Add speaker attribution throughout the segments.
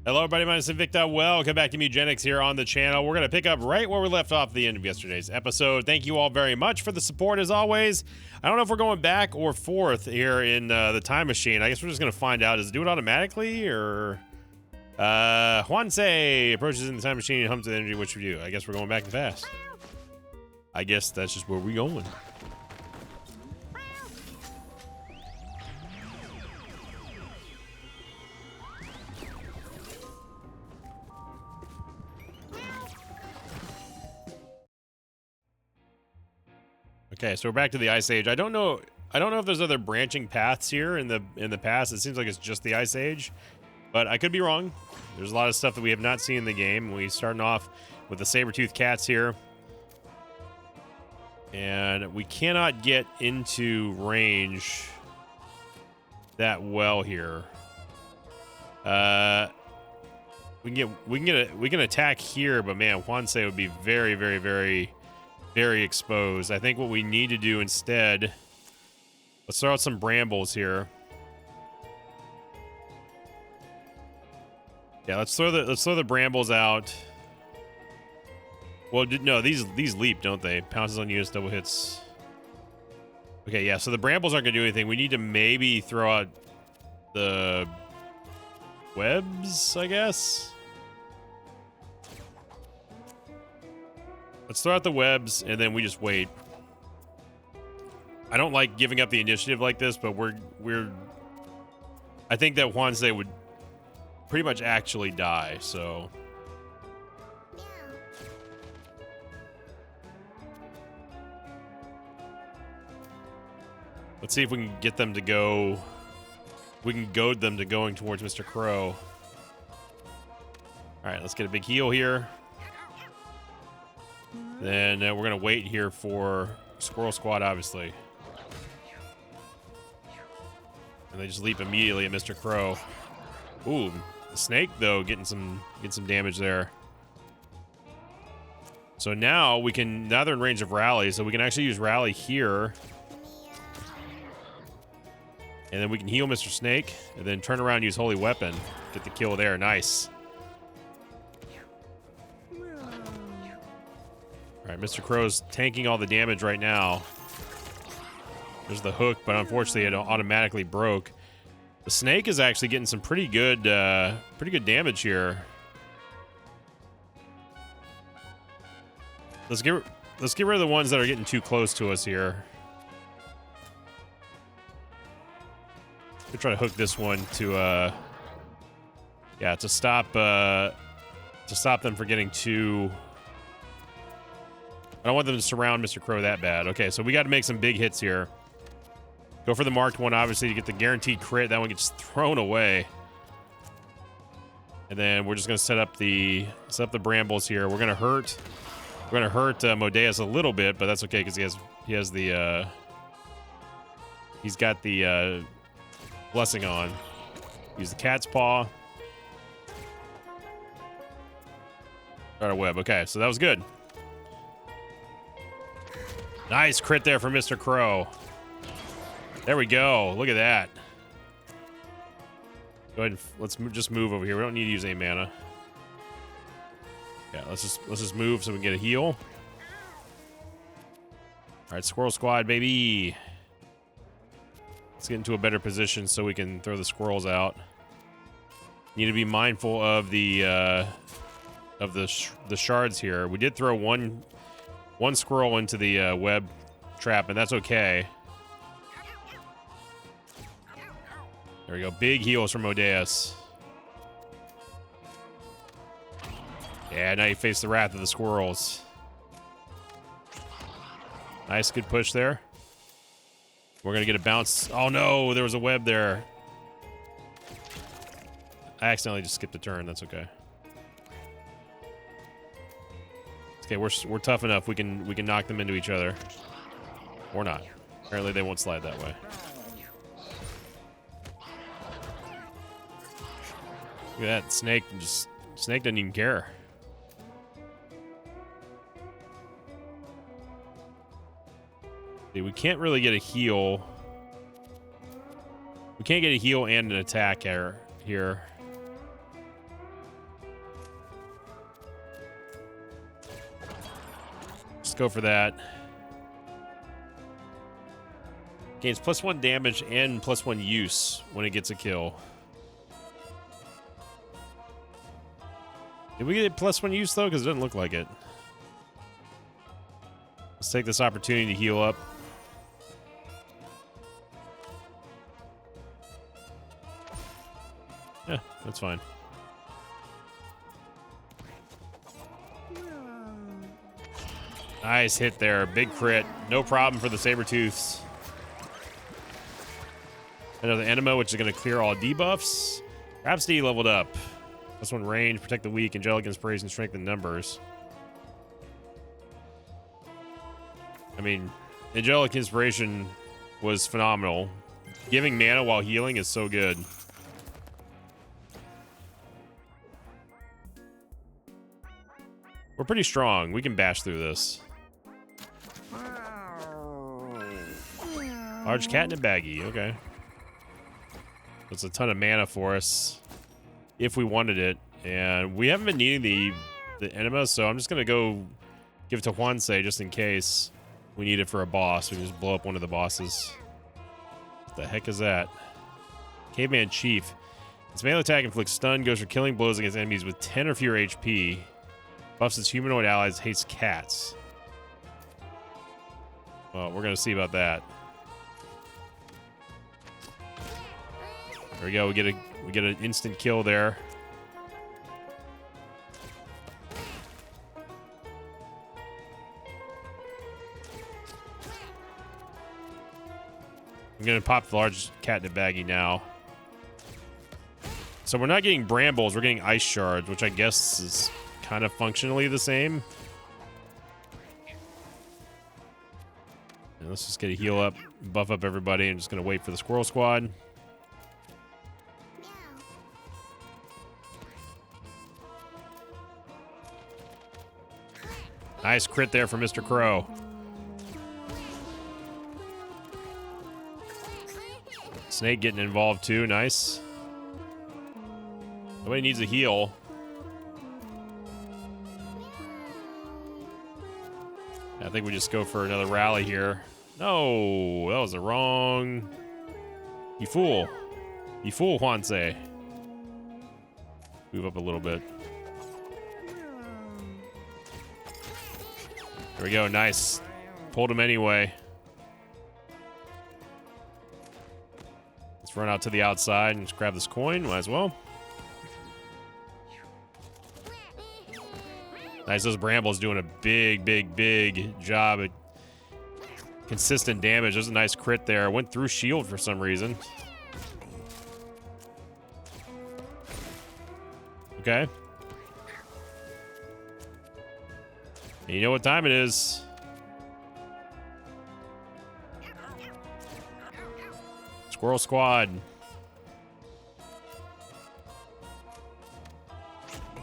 Speaker 1: Hello, everybody. My name is Invicta. Welcome back to Mugenics here on the channel. We're going to pick up right where we left off at the end of yesterday's episode. Thank you all very much for the support, as always. I don't know if we're going back or forth here in the time machine. I guess we're just going to find out. Does it do it automatically, or... Juanse approaches in the time machine and hums with energy. What should we do? I guess we're going back and fast. I guess that's just where we're going. Okay, so we're back to the Ice Age. I don't know if there's other branching paths here in the past. It seems like it's just the Ice Age, but I could be wrong. There's a lot of stuff that we have not seen in the game. We're starting off with the saber-toothed cats here, and we cannot get into range that well here. We can attack here, but man, Juanse would be very, very, very, very exposed. I think what we need to do instead, let's throw out some brambles here. Yeah, let's throw the brambles out. Well, no, these leap, don't they? Pounces on units, double hits. Okay, yeah, so the brambles aren't gonna do anything. We need to maybe throw out the webs, I guess. Let's throw out the webs, and then we just wait. I don't like giving up the initiative like this, but I think that Juanse would pretty much actually die, so... Let's see if we can get them to go... We can goad them to going towards Mr. Crow. Alright, let's get a big heal here. Then we're going to wait here for Squirrel Squad, obviously. And they just leap immediately at Mr. Crow. Ooh, the snake, though, getting some damage there. So now we can... Now they're in range of Rally, so we can actually use Rally here. And then we can heal Mr. Snake, and then turn around and use Holy Weapon. Get the kill there. Nice. Alright, Mr. Crow's tanking all the damage right now. There's the hook, but unfortunately it automatically broke. The snake is actually getting some pretty good damage here. Let's get rid of the ones that are getting too close to us here. We'll try to hook this one to to stop them from getting too... I don't want them to surround Mr. Crow that bad. Okay, so we got to make some big hits here. Go for the marked one, obviously, to get the guaranteed crit. That one gets thrown away. And then we're just going to set up the brambles here. We're going to hurt Modeus a little bit, but that's okay because he's got the blessing on. Use the cat's paw. Start a web. Okay, so that was good. Nice crit there for Mr. Crow. There we go. Look at that. Go ahead and let's just move over here. We don't need to use any mana. Yeah, let's just move so we can get a heal. All right, Squirrel Squad, baby. Let's get into a better position so we can throw the squirrels out. Need to be mindful of the shards here. We did throw one squirrel into the web trap, and that's okay. There we go. Big heals from Modeus. Yeah, now you face the wrath of the squirrels. Nice, good push there. We're going to get a bounce. Oh, no, there was a web there. I accidentally just skipped a turn. That's okay. Okay, we're tough enough. We can knock them into each other. Or not. Apparently they won't slide that way. Look at that. Snake doesn't even care. See, we can't really get a heal. We can't get a heal and an attack here. go for that. Gains +1 damage and +1 use when it gets a kill. Did we get +1 use though? Because it doesn't look like it. Let's take this opportunity to heal up. Yeah, that's fine. Nice hit there. Big crit. No problem for the Sabertooths. Another Enema, which is going to clear all debuffs. Rhapsody leveled up. +1 range, protect the weak, angelic inspiration, strengthen numbers. I mean, angelic inspiration was phenomenal. Giving mana while healing is so good. We're pretty strong. We can bash through this. Large cat in a baggie. Okay. That's a ton of mana for us if we wanted it. And we haven't been needing the enema, so I'm just going to go give it to Hwansei just in case we need it for a boss. We can just blow up one of the bosses. What the heck is that? Caveman Chief. Its melee attack inflicts stun, goes for killing blows against enemies with 10 or fewer HP. Buffs its humanoid allies, hates cats. Well, we're going to see about that. There we go. We get an instant kill there. I'm gonna pop the large cat in a baggie now. So we're not getting brambles, we're getting ice shards, which I guess is kind of functionally the same. And let's just get a heal up, buff up everybody. I'm just gonna wait for the squirrel squad. Nice crit there for Mr. Crow. Snake getting involved too. Nice. Nobody needs a heal. I think we just go for another rally here. No, that was the wrong. You fool. You fool, Hwansei. Move up a little bit. There we go. Nice. Pulled him anyway. Let's run out to the outside and just grab this coin. Might as well. Nice. Those brambles doing a big job at consistent damage. There's a nice crit there. Went through shield for some reason. Okay. And you know what time it is. Squirrel Squad.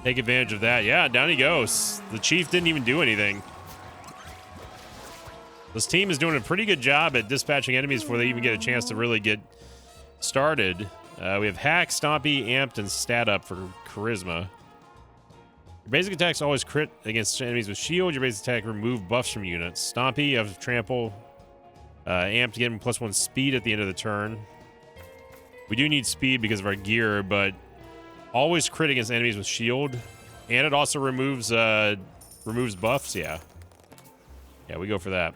Speaker 1: Take advantage of that. Yeah, down he goes. The Chief didn't even do anything. This team is doing a pretty good job at dispatching enemies before they even get a chance to really get started. We have Hack, Stompy, Amped, and Stat up for Charisma. Your basic attacks always crit against enemies with shield. Your basic attack remove buffs from units. Stompy, you have Trample. Amped to get him +1 speed at the end of the turn. We do need speed because of our gear, but always crit against enemies with shield. And it also removes buffs, yeah. Yeah, we go for that.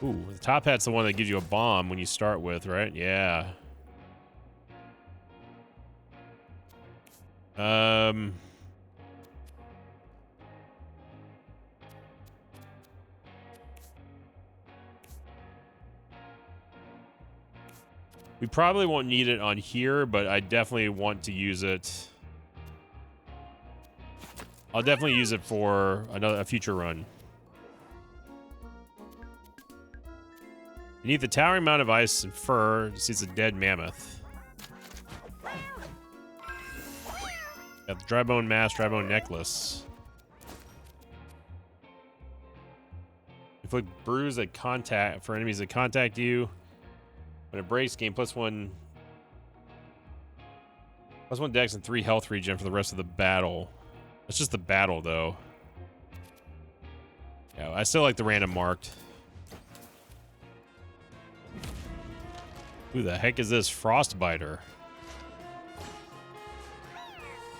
Speaker 1: Ooh, the top hat's the one that gives you a bomb when you start with, right? Yeah. We probably won't need it on here, but I definitely want to use it. I'll definitely use it for a future run. You need the towering mound of ice and fur to seize a dead mammoth. Got the dry bone mask, dry bone necklace. Inflict bruise at contact for enemies that contact you. When it breaks, gain +1 dex and 3 health regen for the rest of the battle. That's just the battle, though. Yeah, I still like the random marked. Who the heck is this Frostbiter?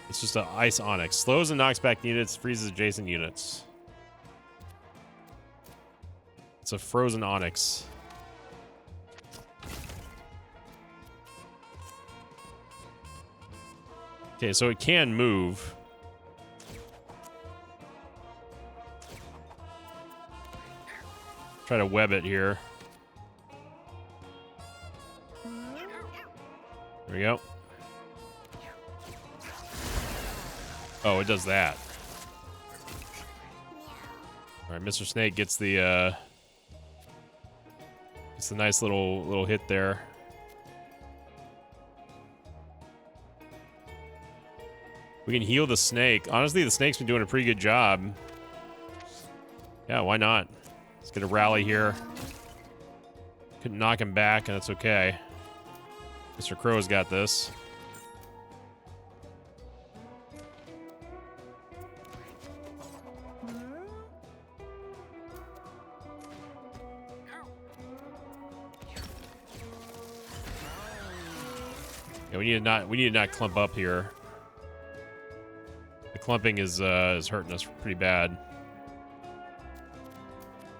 Speaker 1: It's just an ice onyx. Slows and knocks back units, freezes adjacent units. It's a frozen onyx. Okay, so it can move. Try to web it here. There we go. Oh, it does that. All right, Mr. Snake gets the nice little hit there. We can heal the snake. Honestly, the snake's been doing a pretty good job. Yeah, why not? Let's get a rally here. Couldn't knock him back, and that's okay. Mr. Crow's got this. Yeah, we need to not clump up here. The clumping is hurting us pretty bad.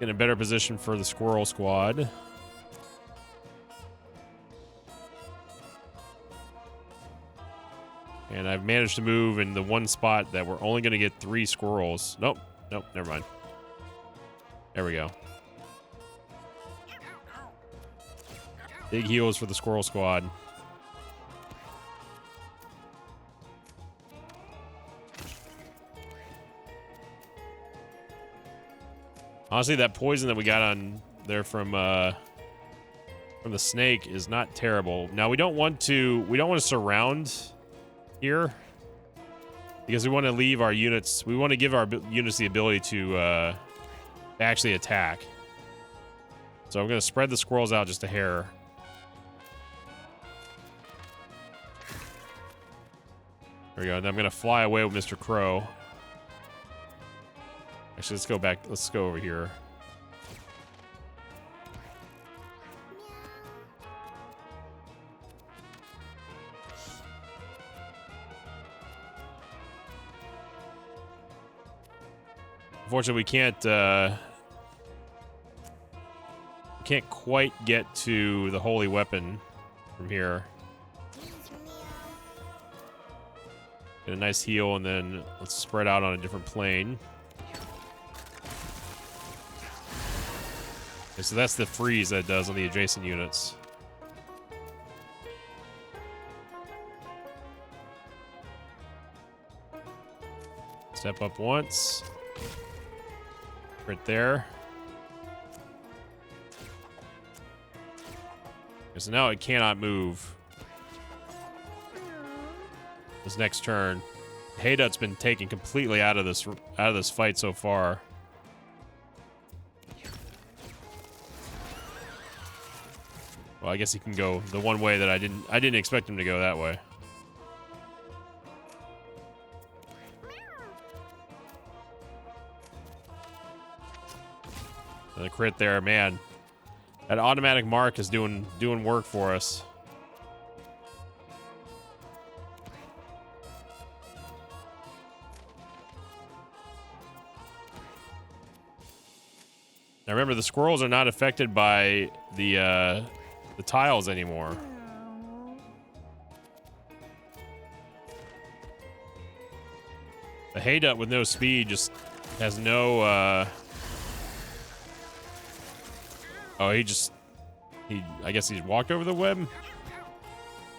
Speaker 1: In a better position for the squirrel squad. And I've managed to move in the one spot that we're only going to get 3 squirrels. Nope. Nope. Never mind. There we go. Big heals for the squirrel squad. Honestly, that poison that we got on there from the snake is not terrible. Now we don't want to surround here because we want to leave our units. We want to give our units the ability to actually attack. So I'm going to spread the squirrels out just a hair. There we go. And I'm going to fly away with Mr. Crow. Actually, let's go back. Let's go over here. Unfortunately, we can't quite get to the holy weapon from here. Get a nice heal, and then let's spread out on a different plane. Okay, so that's the freeze that it does on the adjacent units. Step up once. Right there. Okay, so now it cannot move. This next turn. Haydut's been taken completely out of this fight so far. Well, I guess he can go the one way that I didn't expect him to go that way. The crit there, man. That automatic mark is doing work for us. Now remember, the squirrels are not affected by the tiles anymore. The Haydut with no speed just has no oh, I guess he walked over the web.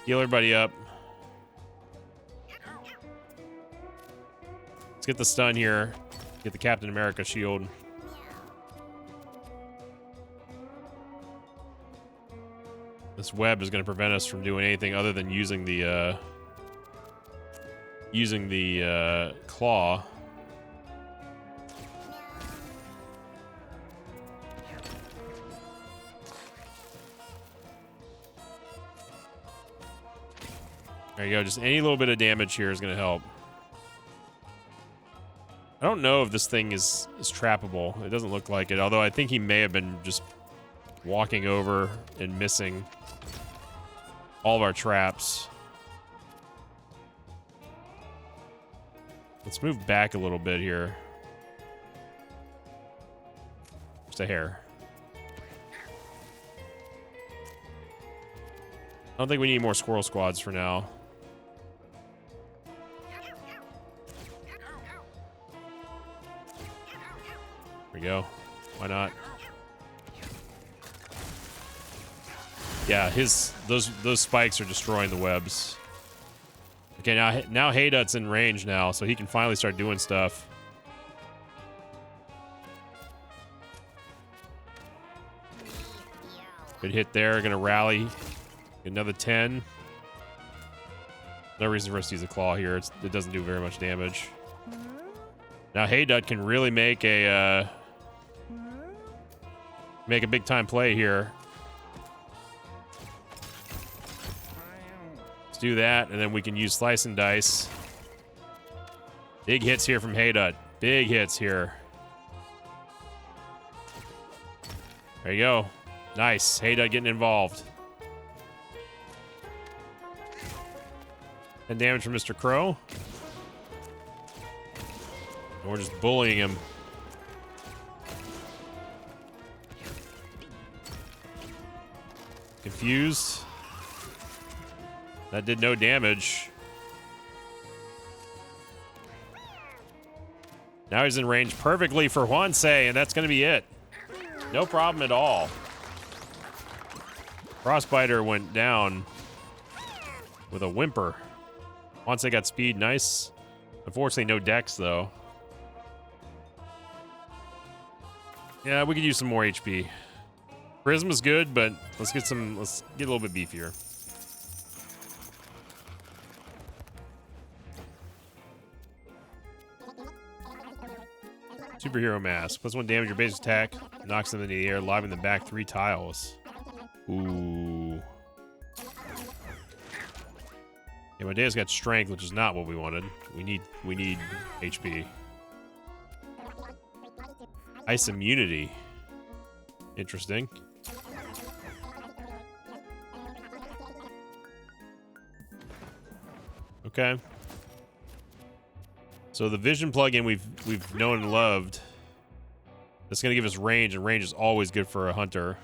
Speaker 1: Heal everybody up. Let's get the stun here. Get the Captain America shield. This web is going to prevent us from doing anything other than using the claw. There you go. Just any little bit of damage here is going to help. I don't know if this thing is trappable. It doesn't look like it, although I think he may have been just walking over and missing all of our traps. Let's move back a little bit here. Just a hair. I don't think we need more squirrel squads for now. There we go. Why not? Yeah, those spikes are destroying the webs. Okay, now Haydut's in range now, so he can finally start doing stuff. Good hit there. Gonna rally. Another 10. No reason for us to use a claw here. It doesn't do very much damage. Now Haydut can really make a big time play here. Do that, and then we can use slice and dice. Big hits here from Haydut. Big hits here. There you go. Nice. Haydut getting involved. And damage from Mr. Crow. And we're just bullying him. Confused. That did no damage. Now he's in range perfectly for Hwansei, and that's going to be it. No problem at all. Frostbiter went down with a whimper. Hwansei got speed, nice. Unfortunately, no dex, though. Yeah, we could use some more HP. Charisma's good, but let's get a little bit beefier. Superhero mask. +1 damage your base attack. Knocks them into the air, lobbing them back 3 tiles. Ooh. Yeah, Modea's got strength, which is not what we wanted. We need HP. Ice immunity. Interesting. Okay. So the vision plugin we've known and loved. That's gonna give us range, and range is always good for a hunter.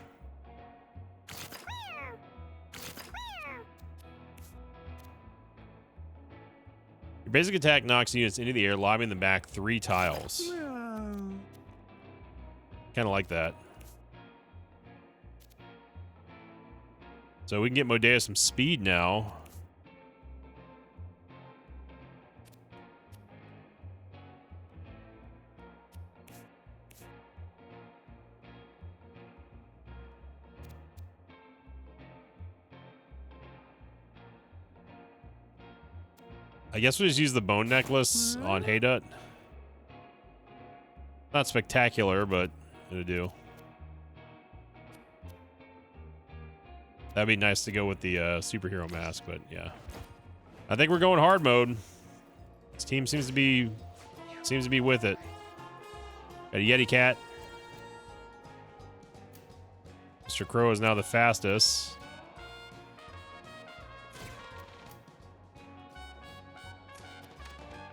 Speaker 1: Your basic attack knocks units into the air, lobbing them back 3 tiles. Kind of like that. So we can get Modea some speed now. I guess we just use the bone necklace on Haydut. Not spectacular, but it'll do. That'd be nice to go with the superhero mask, but yeah. I think we're going hard mode. This team seems to be with it. Got a Yeti Cat. Mr. Crow is now the fastest.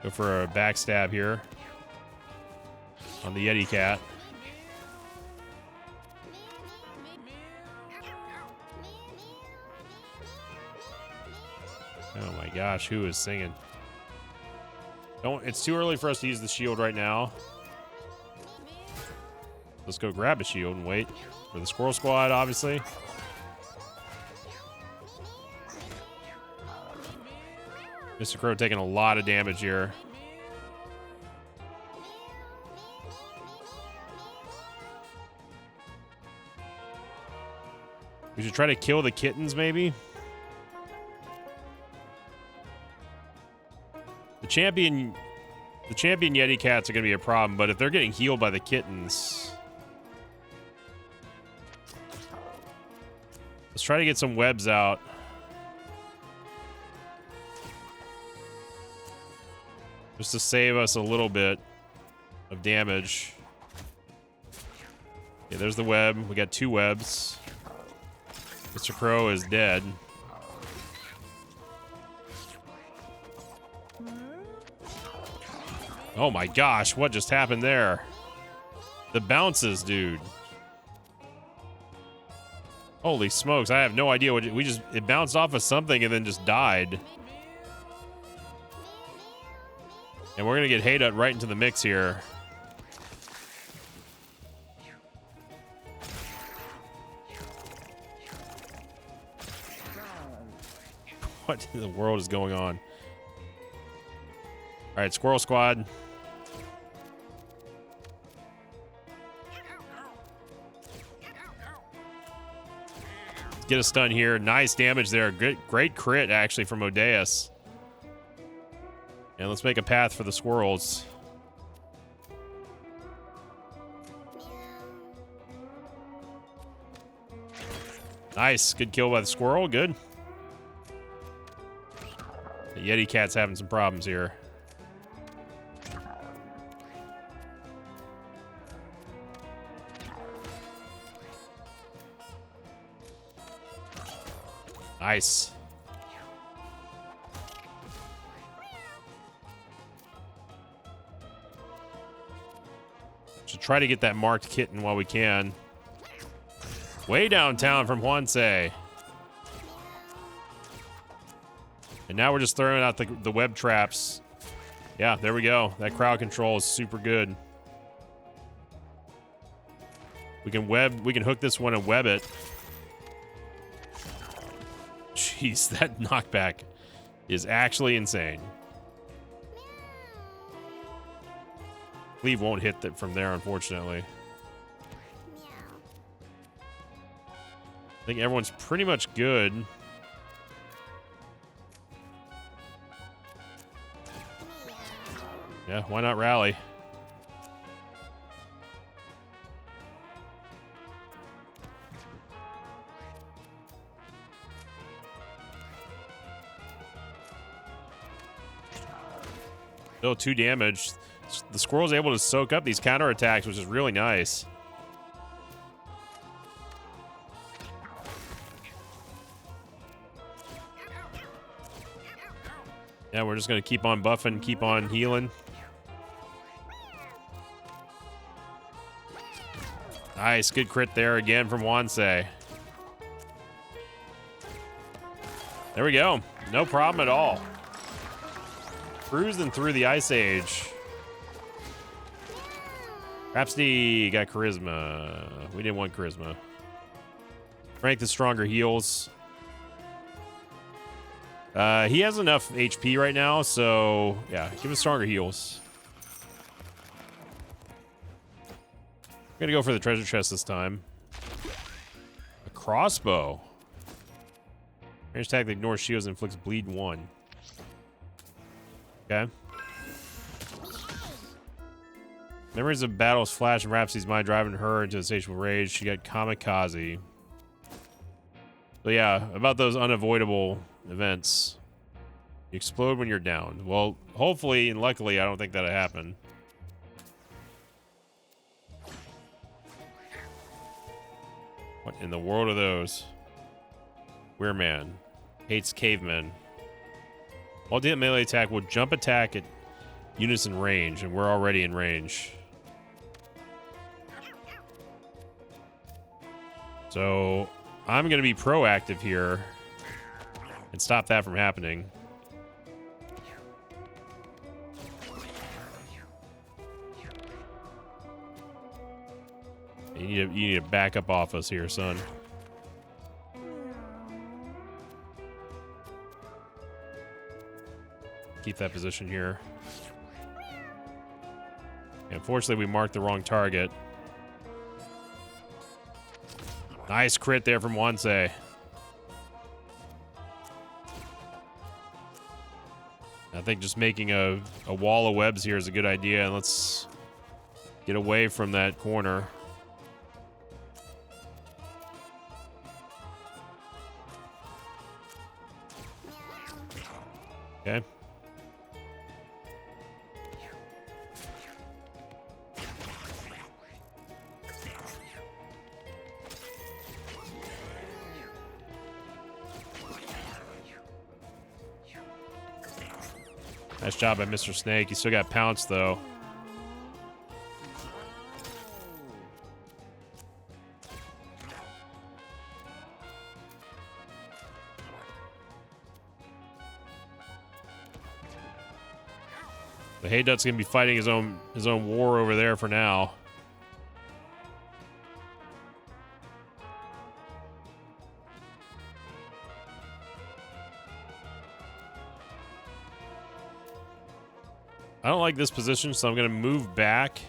Speaker 1: Go for a backstab here on the Yeti Cat. Oh my gosh, who is singing? It's too early for us to use the shield right now. Let's go grab a shield and wait for the Squirrel Squad, obviously. Mr. Crow taking a lot of damage here. We should try to kill the kittens, maybe. The champion Yeti Cats are going to be a problem, but if they're getting healed by the kittens... Let's try to get some webs out. Just to save us a little bit. of damage. Okay, there's the web. We got 2 webs. Mr. Crow is dead. Oh my gosh, what just happened there? The bounces, dude. Holy smokes, I have no idea what it bounced off of something and then just died. And we're gonna get Haydut right into the mix here. What in the world is going on? All right, Squirrel Squad. Get a stun here. Nice damage there. Great crit, actually, from Odeus. And let's make a path for the squirrels. Nice. Good kill by the squirrel. Good. The Yeti Cat's having some problems here. Nice. Should try to get that marked kitten while we can. Way downtown from Hwansei. And now we're just throwing out the web traps. Yeah, there we go. That crowd control is super good. We can hook this one and web it. Jeez, that knockback is actually insane. Cleave won't hit that from there, unfortunately. I think everyone's pretty much good. Yeah, why not rally? Still 2 damage. The squirrel's able to soak up these counterattacks, which is really nice. Yeah, we're just going to keep on buffing, keep on healing. Nice, good crit there again from Hwansei. There we go. No problem at all. Cruising through the Ice Age. Rhapsody got charisma. We didn't want charisma. Frank the stronger heals. He has enough HP right now, so yeah, give us stronger heals. I'm gonna go for the treasure chest this time. A crossbow. Range attack that ignores shields and inflicts bleed 1. Okay. Memories of battles flash in Rhapsody's mind, driving her into insatiable rage. She got kamikaze. So yeah, about those unavoidable events. You explode when you're down. Well, hopefully and luckily, I don't think that'll happen. What in the world are those? Weird man. Hates cavemen. Ultimate melee attack will jump attack at unison range, and we're already in range. So I'm going to be proactive here and stop that from happening. You need to back up off us here, son. Keep that position here. Unfortunately, we marked the wrong target. Nice crit there from Hwansei. I think just making a wall of webs here is a good idea, and let's get away from that corner. Okay. Nice job by Mr. Snake. He still got pounced, though. The Haydut's gonna be fighting his own war over there for now. I don't like this position, so I'm gonna move back.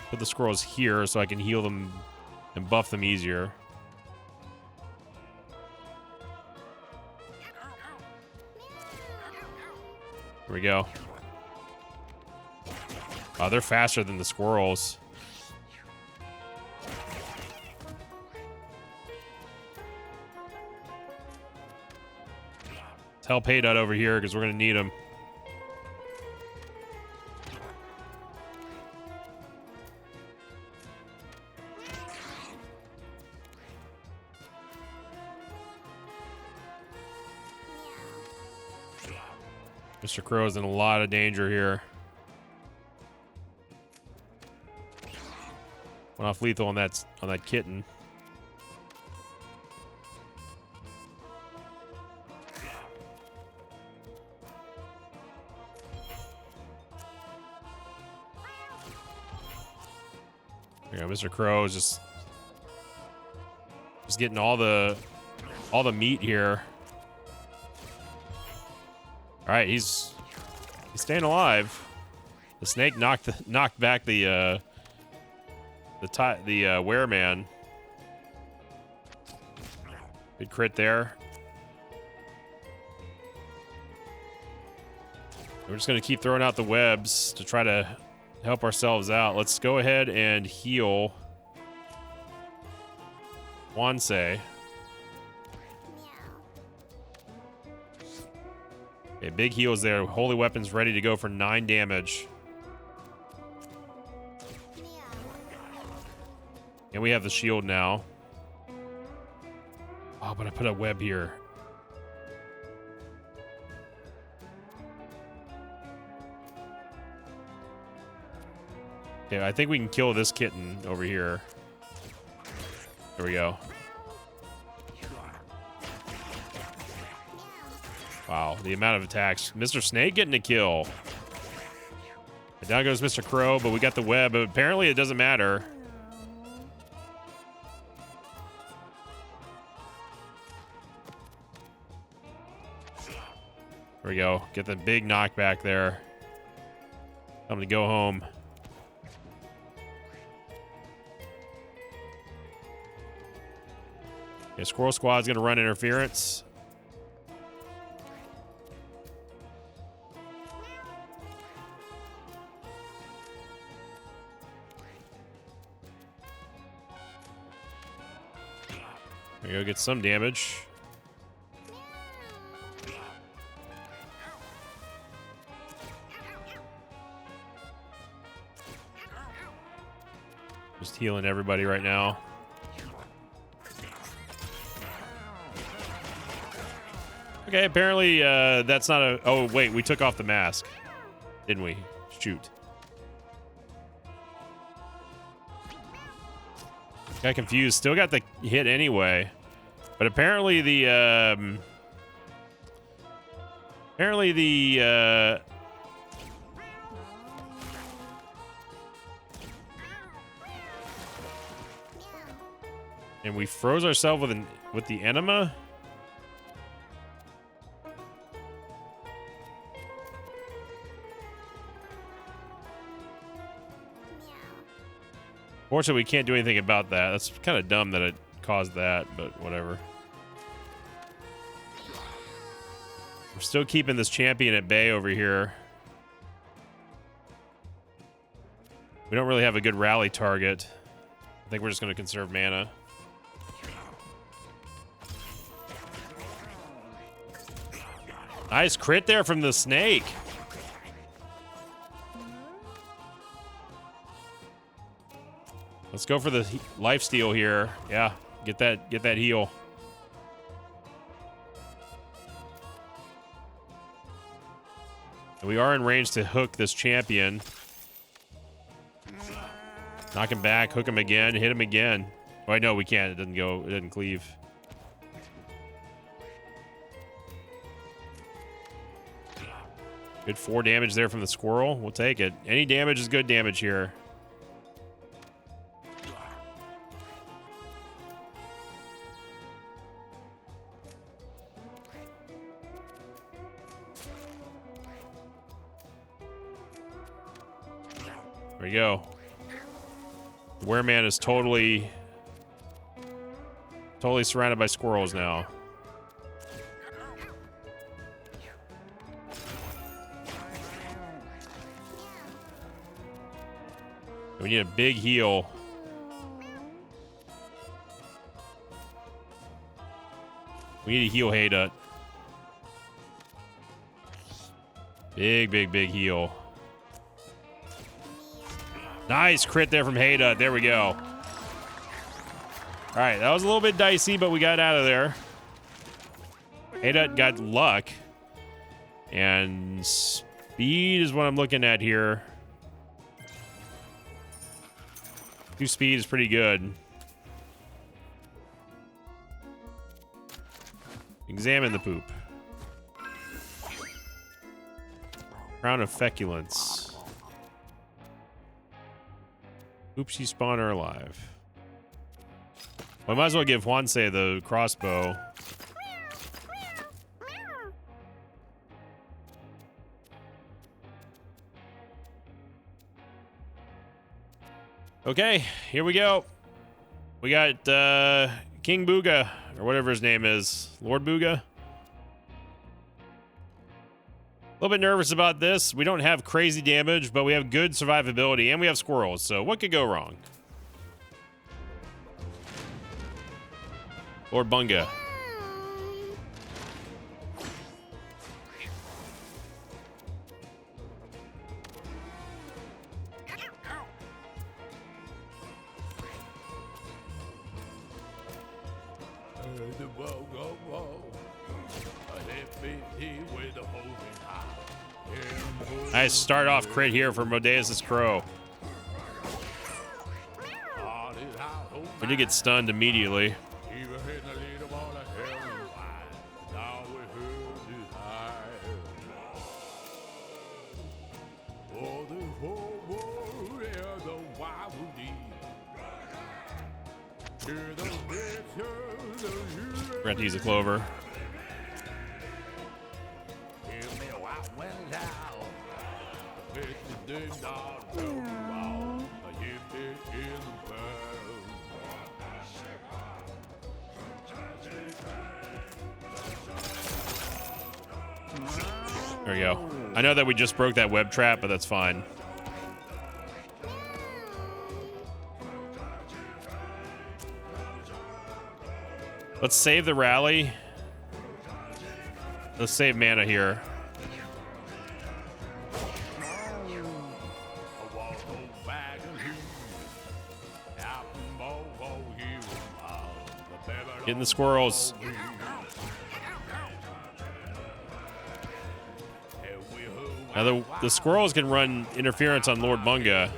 Speaker 1: Put the squirrels here so I can heal them and buff them easier. Here we go. Oh, they're faster than the squirrels. Let's help Haydut over here because we're going to need him. Mr. Crow's in a lot of danger here. Went off lethal on that kitten. Yeah, Mr. Crow is just getting all the meat here. All right, he's staying alive. The snake knocked back the wereman. Good crit there. We're just gonna keep throwing out the webs to try to help ourselves out. Let's go ahead and heal Wansei. Okay, big heals there. Holy weapons ready to go for 9 damage. And we have the shield now. Oh, but I put a web here. Okay, I think we can kill this kitten over here. There we go. Wow, the amount of attacks. Mr. Snake getting a kill. And down goes Mr. Crow, but we got the web. But apparently it doesn't matter. There we go. Get the big knockback there. Time to go home. Okay, Squirrel Squad's gonna run interference. There we go, get some damage. Just healing everybody right now. Okay, apparently that's not a... Oh, wait, we took off the mask. Didn't we? Shoot. Got confused. Still got the hit anyway. But apparently the... And we froze ourselves with the enema? Fortunately, we can't do anything about that. That's kind of dumb that it caused that, but whatever. We're still keeping this champion at bay over here. We don't really have a good rally target. I think we're just going to conserve mana. Nice crit there from the snake. Let's go for the lifesteal here. Yeah, get that heal. We are in range to hook this champion. Knock him back, hook him again, hit him again. Oh, I know we can't. It doesn't go. It doesn't cleave. Good 4 damage there from the squirrel. We'll take it. Any damage is good damage here. There we go. The Wereman is totally surrounded by squirrels now. We need a big heal. We need to heal Haydut. Big heal. Nice crit there from Haydut. There we go. All right, that was a little bit dicey, but we got out of there. Haydut got luck. And speed is what I'm looking at here. 2 speed is pretty good. Examine the poop. Crown of Feculence. Oopsie spawner alive. We might as well give Juanse the crossbow. Okay, here we go. We got King Booga, or whatever his name is. Lord Booga. A little bit nervous about this. We don't have crazy damage, but we have good survivability, and we have squirrels, so what could go wrong? Lord Bunga. Nice start off crit here for Modeus' Crow. We did get stunned immediately. We're going to use a clover. There we go. I know that we just broke that web trap, but that's fine. Let's save the rally. Let's save mana here. Getting the squirrels. Now the squirrels can run interference on Lord Bunga.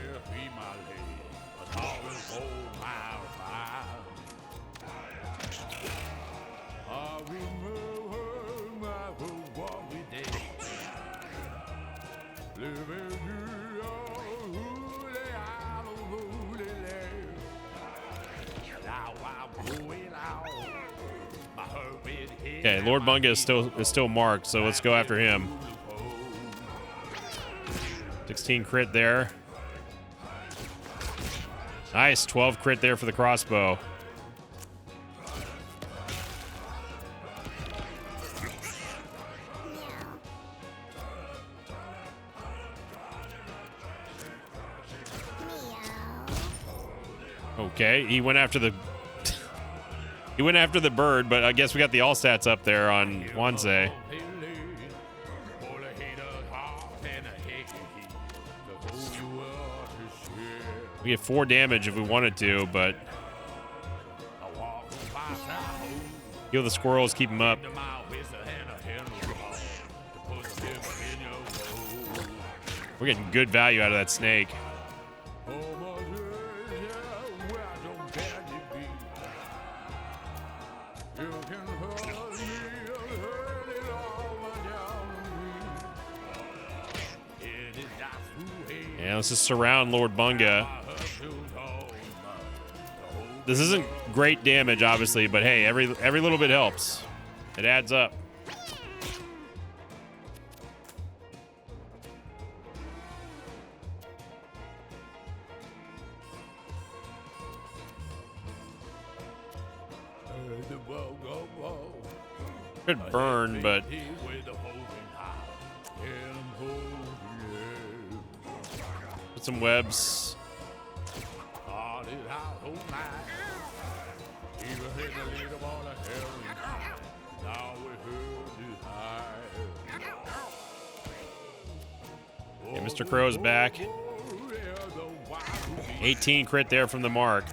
Speaker 1: Okay, Lord Bunga is still marked, so let's go after him. 16 crit there. Nice, 12 crit there for the crossbow. Okay, he went after the he went after the bird, but I guess we got the all stats up there on Juanse. We get 4 damage if we wanted to, but heal the squirrels, keep them up. We're getting good value out of that snake. Yeah, let's just surround Lord Bunga. This isn't great damage, obviously, but hey, every little bit helps. It adds up. Could burn, but put some webs. Yeah, Mr. Crow's back. 18 crit there from the mark.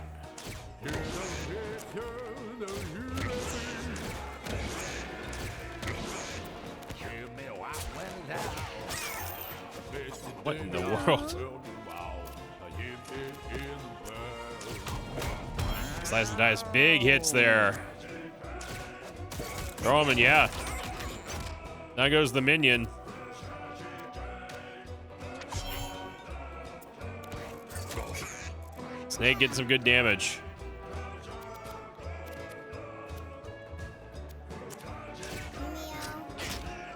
Speaker 1: What in the world? Slice and dice. Big hits there. Throw him in, yeah. Now goes the minion. Snake getting some good damage.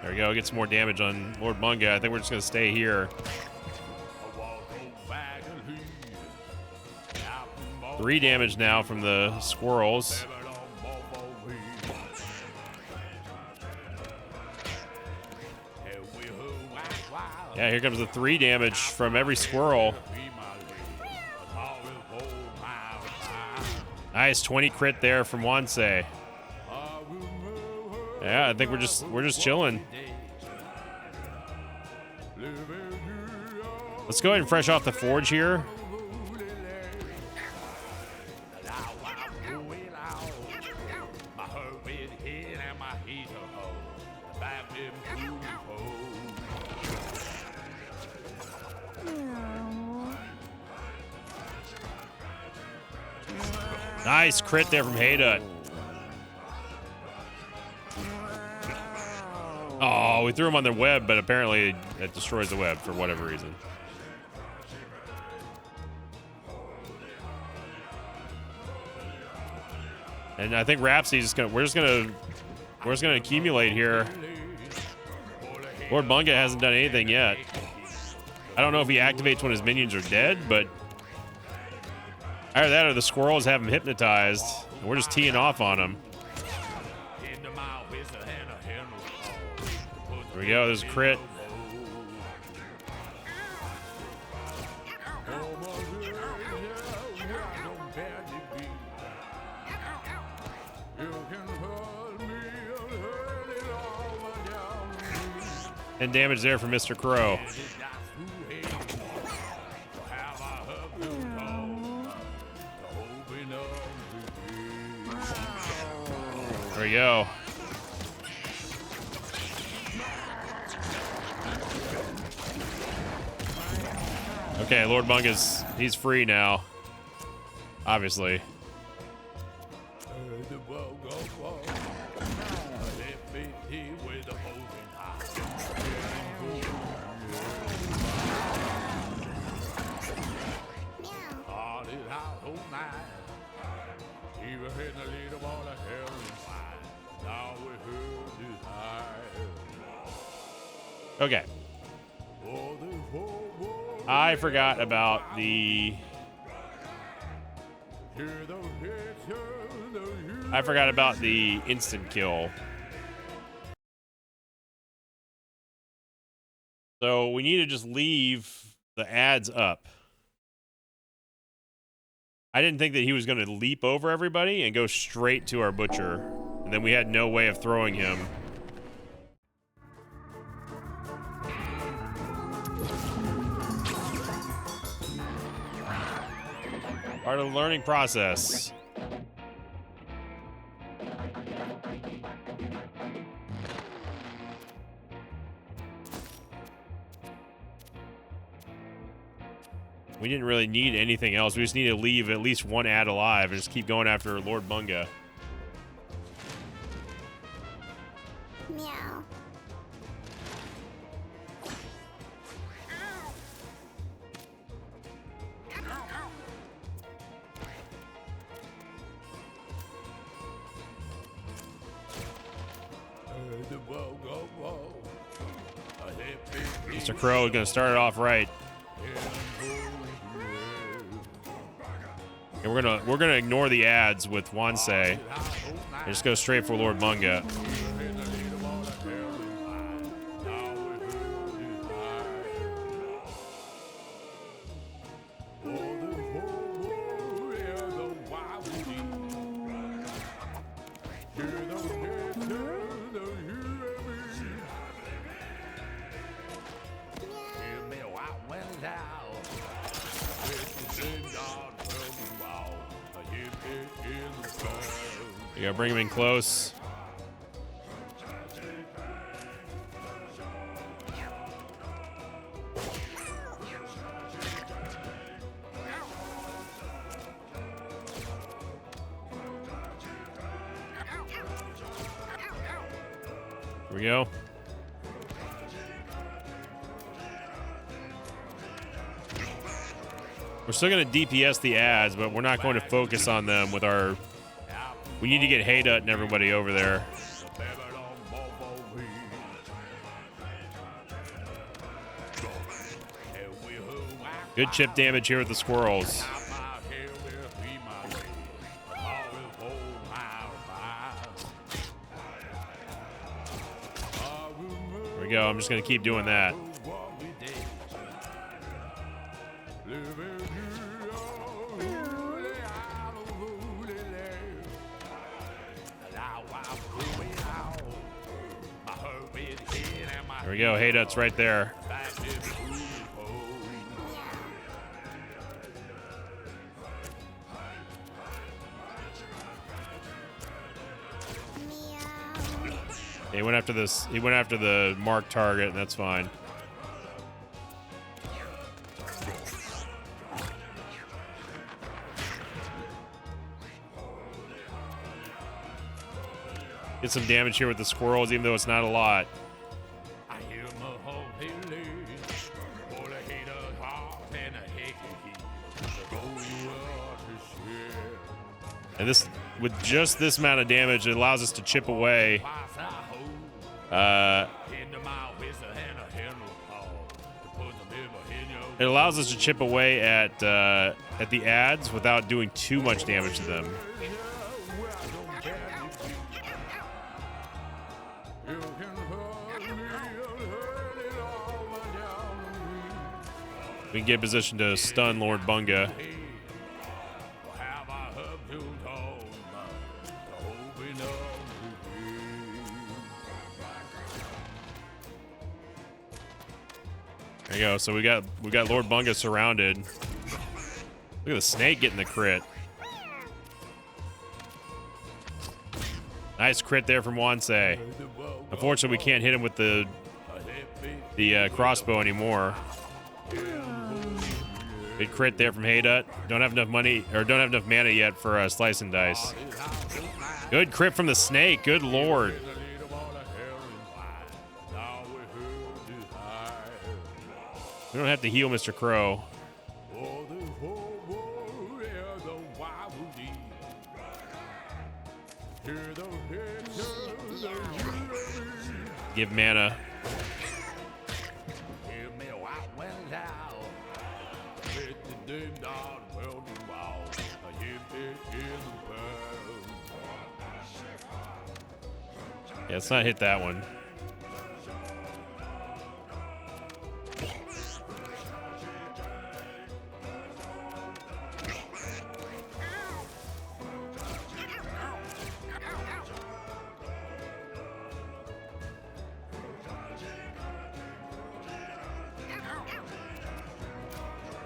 Speaker 1: There we go. Get some more damage on Lord Bunga. I think we're just going to stay here. 3 damage now from the squirrels. Yeah, here comes the 3 damage from every squirrel. Nice 20 crit there from Wansei. Yeah, I think we're just chilling. Let's go ahead and fresh off the forge here. Nice crit there from Haydut. Oh, we threw him on the web, but apparently it destroys the web for whatever reason. And I think Rhapsody's we're just gonna accumulate here. Lord Bunga hasn't done anything yet. I don't know if he activates when his minions are dead, but either that or the squirrels have him hypnotized. And we're just teeing off on him. There we go. There's a crit. And damage there from Mr. Crow. There we go. Okay, Lord Bunga's, he's free now. Obviously. Okay. I forgot about the instant kill. So we need to just leave the ads up. I didn't think that he was going to leap over everybody and go straight to our butcher. And then we had no way of throwing him. Part of the learning process. We didn't really need anything else. We just need to leave at least one ad alive and just keep going after Lord Bunga.
Speaker 2: Meow.
Speaker 1: Mr. Crow is going to start it off right. And we're gonna ignore the ads with Wansei and just go straight for Lord Bunga. You gotta bring him in close. Here we go. We're still going to DPS the ads, but we're not going to focus on them with our... We need to get Haydut and everybody over there. Good chip damage here with the squirrels. There we go. I'm just going to keep doing that. There we go. Haydut's right there. He went after this. He went after the marked target, and that's fine. Get some damage here with the squirrels, even though it's not a lot. And this, with just this amount of damage, it allows us to chip away. It allows us to chip away at the ads without doing too much damage to them. We can get in position to stun Lord Bunga. There you go. So we got Lord Bunga surrounded. Look at the snake getting the crit. Nice crit there from Wansei. Unfortunately, we can't hit him with the crossbow anymore. Good crit there from Haydut. Don't have enough money, or don't have enough mana yet for slice and dice. Good crit from the snake. Good lord. We don't have to heal Mr. Crow. Give mana. Yeah, let's not hit that one.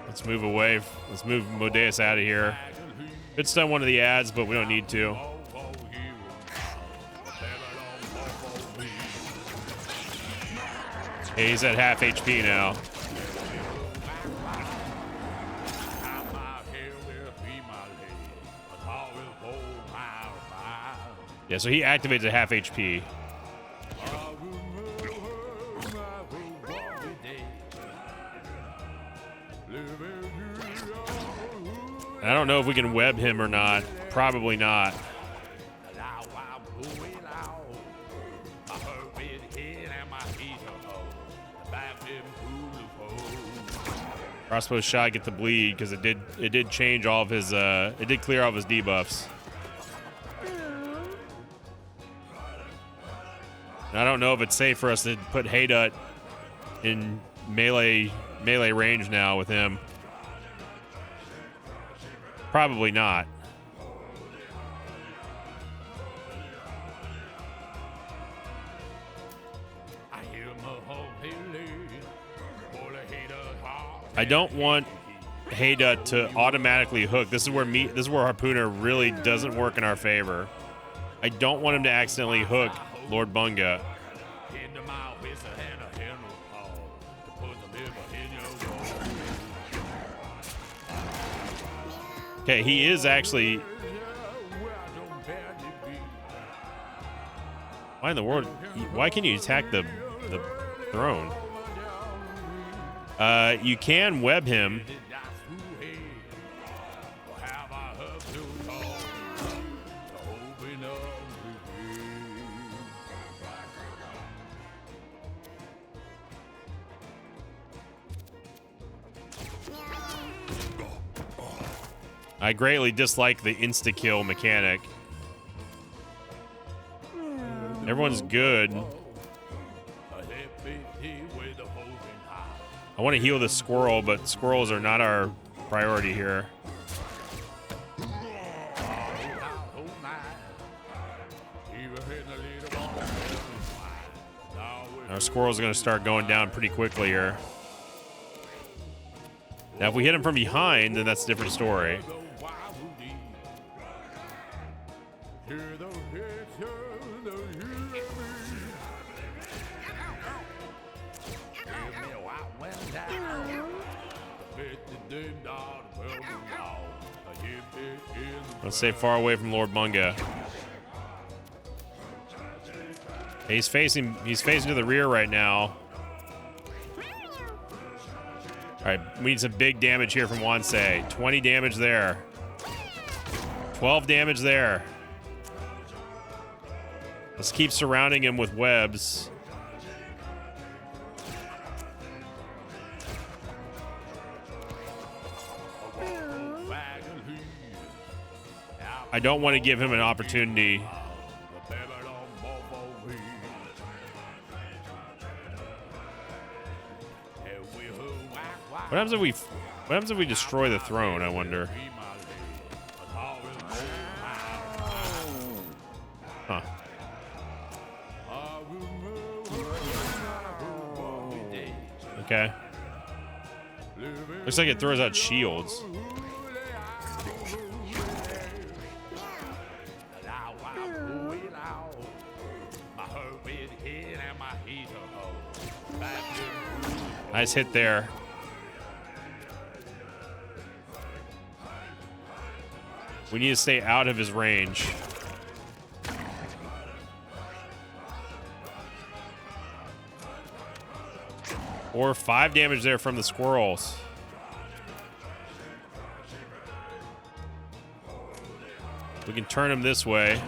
Speaker 1: Let's move away. Let's move Modeus out of here. Could stun one of the ads, but we don't need to. Hey, he's at half HP now. Yeah, so he activates at half HP. I don't know if we can web him or not. Probably not. Crossbow shot, get the bleed, because it did change all of his it did clear all of his debuffs. And I don't know if it's safe for us to put Haydut in melee range now with him. Probably not. I don't want Haydut to automatically hook. This is where Harpooner really doesn't work in our favor. I don't want him to accidentally hook Lord Bunga. Okay, he is actually... Why in the world? Why can you attack the throne? You can web him. I greatly dislike the insta-kill mechanic. Everyone's good. I want to heal the squirrel, but squirrels are not our priority here. Our squirrel's going to start going down pretty quickly here. Now, if we hit him from behind, then that's a different story. Let's stay far away from Lord Bunga. He's facing to the rear right now. All right, we need some big damage here from Wansei. 20 damage there. 12 damage there. Let's keep surrounding him with webs. I don't want to give him an opportunity. What happens if we destroy the throne, I wonder? Huh. Okay. Looks like it throws out shields. Nice hit there. We need to stay out of his range. Or 5 damage there from the squirrels. We can turn him this way.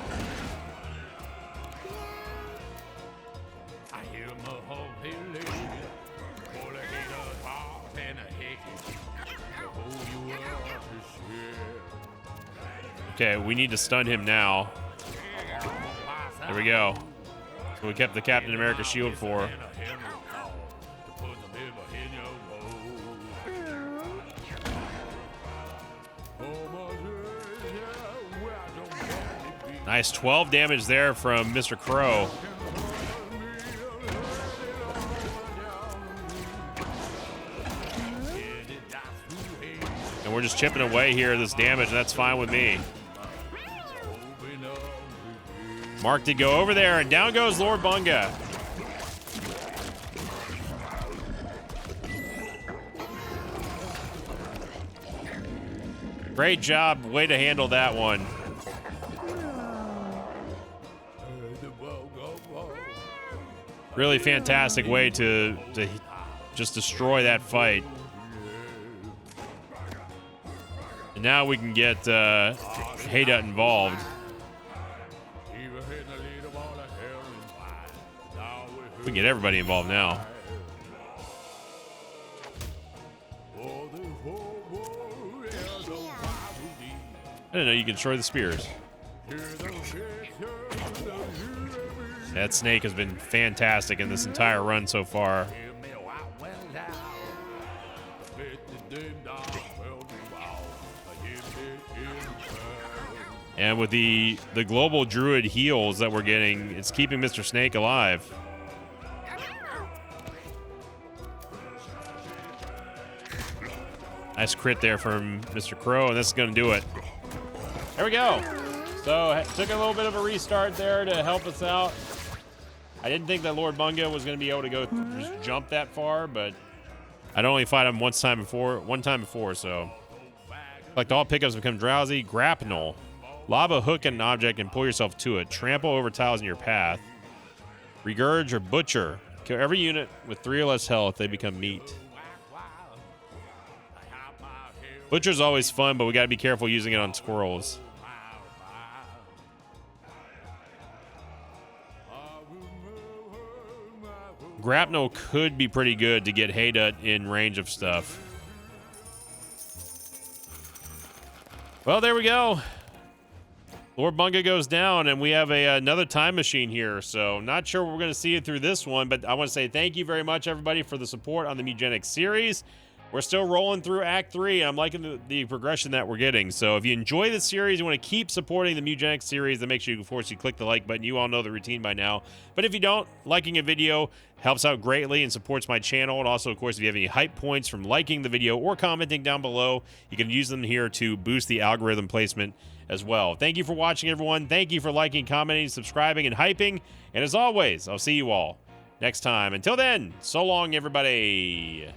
Speaker 1: Okay, we need to stun him now. There we go. So we kept the Captain America shield for. Nice 12 damage there from Mr. Crow. And we're just chipping away here at this damage, and that's fine with me. Mark did go over there, and down goes Lord Bunga. Great job. Way to handle that one. Really fantastic way to just destroy that fight. And now we can get Haydut involved. We can get everybody involved now. I didn't know you could destroy the spears. That snake has been fantastic in this entire run so far. And with the global druid heals that we're getting, it's keeping Mr. Snake alive. Nice crit there from Mr. Crow, and this is going to do it. There we go. So took a little bit of a restart there to help us out. I didn't think that Lord Bunga was going to be able to go just jump that far, but I'd only fight him one time before, so. Like all pickups become drowsy. Grapnel. Lava hook an object and pull yourself to it. Trample over tiles in your path. Regurge or butcher. Kill every unit with 3 or less health. They become meat. Butcher's always fun, but we got to be careful using it on squirrels. Grapnel could be pretty good to get Haydut in range of stuff. Well, there we go. Lord Bunga goes down, and we have another time machine here. So not sure we're going to see it through this one, but I want to say thank you very much, everybody, for the support on the Mugenics series. We're still rolling through Act 3. I'm liking the progression that we're getting. So if you enjoy this series, you want to keep supporting the Mugenics series, then make sure you, of course, you click the like button. You all know the routine by now. But if you don't, liking a video helps out greatly and supports my channel. And also, of course, if you have any hype points from liking the video or commenting down below, you can use them here to boost the algorithm placement as well. Thank you for watching, everyone. Thank you for liking, commenting, subscribing, and hyping. And as always, I'll see you all next time. Until then, so long, everybody.